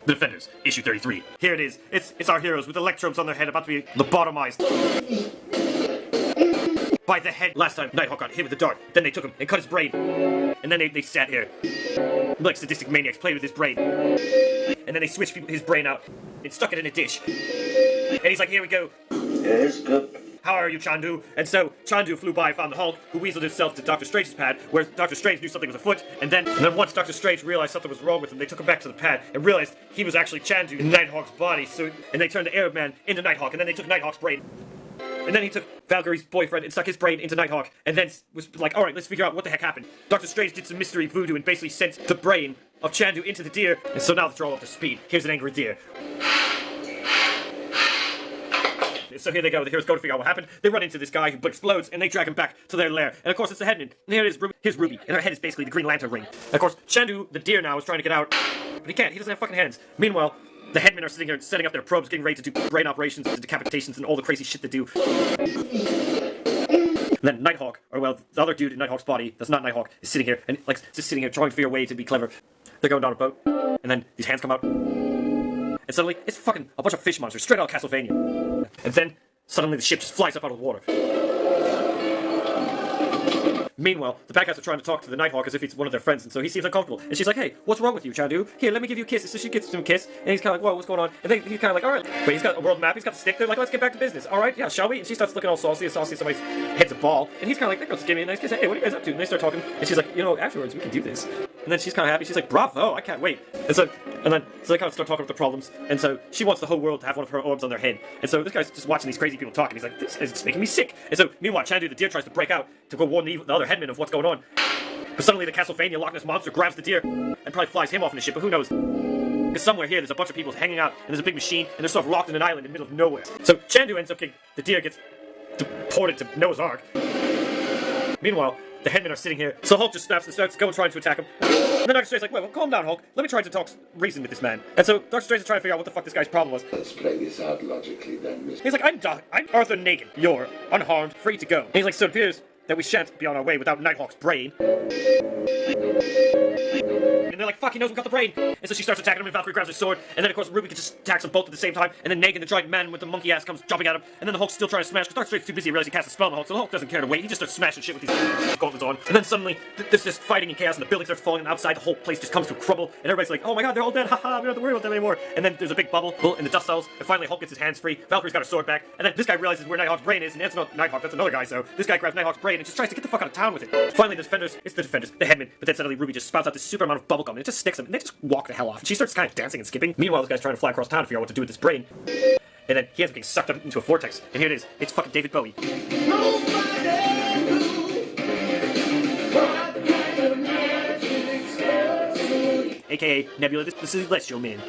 The Defenders, issue 33. Here it is. It's our heroes with electrodes on their head about to be lobotomized by the head. Last time, Nighthawk got hit with a dart. Then they took him and cut his brain. And then they sat here. Like sadistic maniacs played with his brain. And then they switched his brain out and stuck it in a dish. And he's like, here we go. Yes, good. How are you, Chandu? And so, Chandu flew by, found the Hulk, who weaseled himself to Doctor Strange's pad, where Doctor Strange knew something was afoot, and then once Doctor Strange realized something was wrong with him, they took him back to the pad, and realized he was actually Chandu in Nighthawk's body, and they turned the Arab man into Nighthawk, and then they took Nighthawk's brain. And then he took Valkyrie's boyfriend and stuck his brain into Nighthawk, and then was like, alright, let's figure out what the heck happened. Doctor Strange did some mystery voodoo and basically sent the brain of Chandu into the deer, and so now they're all up to speed. Here's an angry deer. So here they go, the heroes go to figure out what happened. They run into this guy who explodes, and they drag him back to their lair. And of course, it's the headman. And here it is, here's Ruby, and her head is basically the Green Lantern ring. And of course, Chandu, the deer now, is trying to get out, but he can't. He doesn't have fucking hands. Meanwhile, the headmen are sitting here setting up their probes, getting ready to do brain operations and decapitations and all the crazy shit they do. And then Nighthawk, or well, the other dude in Nighthawk's body, that's not Nighthawk, is sitting here, and like, just sitting here trying to figure a way to be clever. They're going down a boat, and then these hands come out. And suddenly, it's fucking a bunch of fish monsters, straight out of Castlevania. And then, suddenly the ship just flies up out of the water. Meanwhile, the bad guys are trying to talk to the Nighthawk as if it's one of their friends, and so he seems uncomfortable. And she's like, hey, what's wrong with you, Chandu? Here, let me give you a kiss. So she gives him a kiss, and he's kind of like, whoa, what's going on? And then he's kind of like, alright. But he's got a world map, he's got the stick, they're like, let's get back to business. Alright, yeah, shall we? And she starts looking all saucy, somebody's head's a ball. And he's kind of like, that girl just gave me a nice kiss. Hey, what are you guys up to? And they start talking, and she's like, you know, afterwards, we can do this. And then she's kind of happy, she's like, bravo, I can't wait. And so they kind of start talking about the problems, and so she wants the whole world to have one of her orbs on their head. And so this guy's just watching these crazy people talk, and he's like, this is just making me sick. And so, meanwhile, Chandu the deer tries to break out to go warn the other headman of what's going on. But suddenly the Castlevania Loch Ness Monster grabs the deer and probably flies him off in the ship, but who knows? Because somewhere here there's a bunch of people hanging out, and there's a big machine, and they're sort of locked in an island in the middle of nowhere. So Chandu ends up getting, the deer gets deported to Noah's Ark. Meanwhile, the headmen are sitting here, so Hulk just snaps and starts going trying to attack him. And then Doctor Strange's like, well, calm down, Hulk. Let me try to talk reason with this man. And so Doctor Strange is trying to figure out what the fuck this guy's problem was. Let's play this out logically then, Mr. He's like, I'm Arthur Nagin. You're unharmed, free to go. And he's like, so it appears that we shan't be on our way without Nighthawk's brain. And they're like, fuck, he knows we got the brain. And so she starts attacking him, and Valkyrie grabs her sword, and then of course Ruby just attacks them both at the same time, and then Nagin, the giant man with the monkey ass, comes jumping at him, and then the Hulk's still trying to smash, because Doctor Strange's too busy to realize he cast a spell on the Hulk, so the Hulk doesn't care to wait, he just starts smashing shit with these gauntlets on. And then suddenly, there's this fighting and chaos, and the building starts falling, and outside the whole place just comes to a crumble, and everybody's like, oh my god, they're all dead, haha, we don't have to worry about them anymore. And then there's a big bubble, and the dust settles, and finally Hulk gets his hands free, Valkyrie's got her sword back, and then this guy realizes where Nighthawk's brain is, and that's not Nighthawk, that's another guy, so this guy grabs Nighthawk's brain and just tries to get the fuck out of town with it. Finally, the Defenders, the headman, but then suddenly Ruby just spouts out this super amount of bubblegum, and it just sticks them, and they just walk the hell off. And she starts kind of dancing and skipping. Meanwhile, this guy's trying to fly across town to figure out what to do with this brain. And then he ends up getting sucked up into a vortex. And here it is. It's fucking David Bowie. AKA Nebula, the Celestial Man.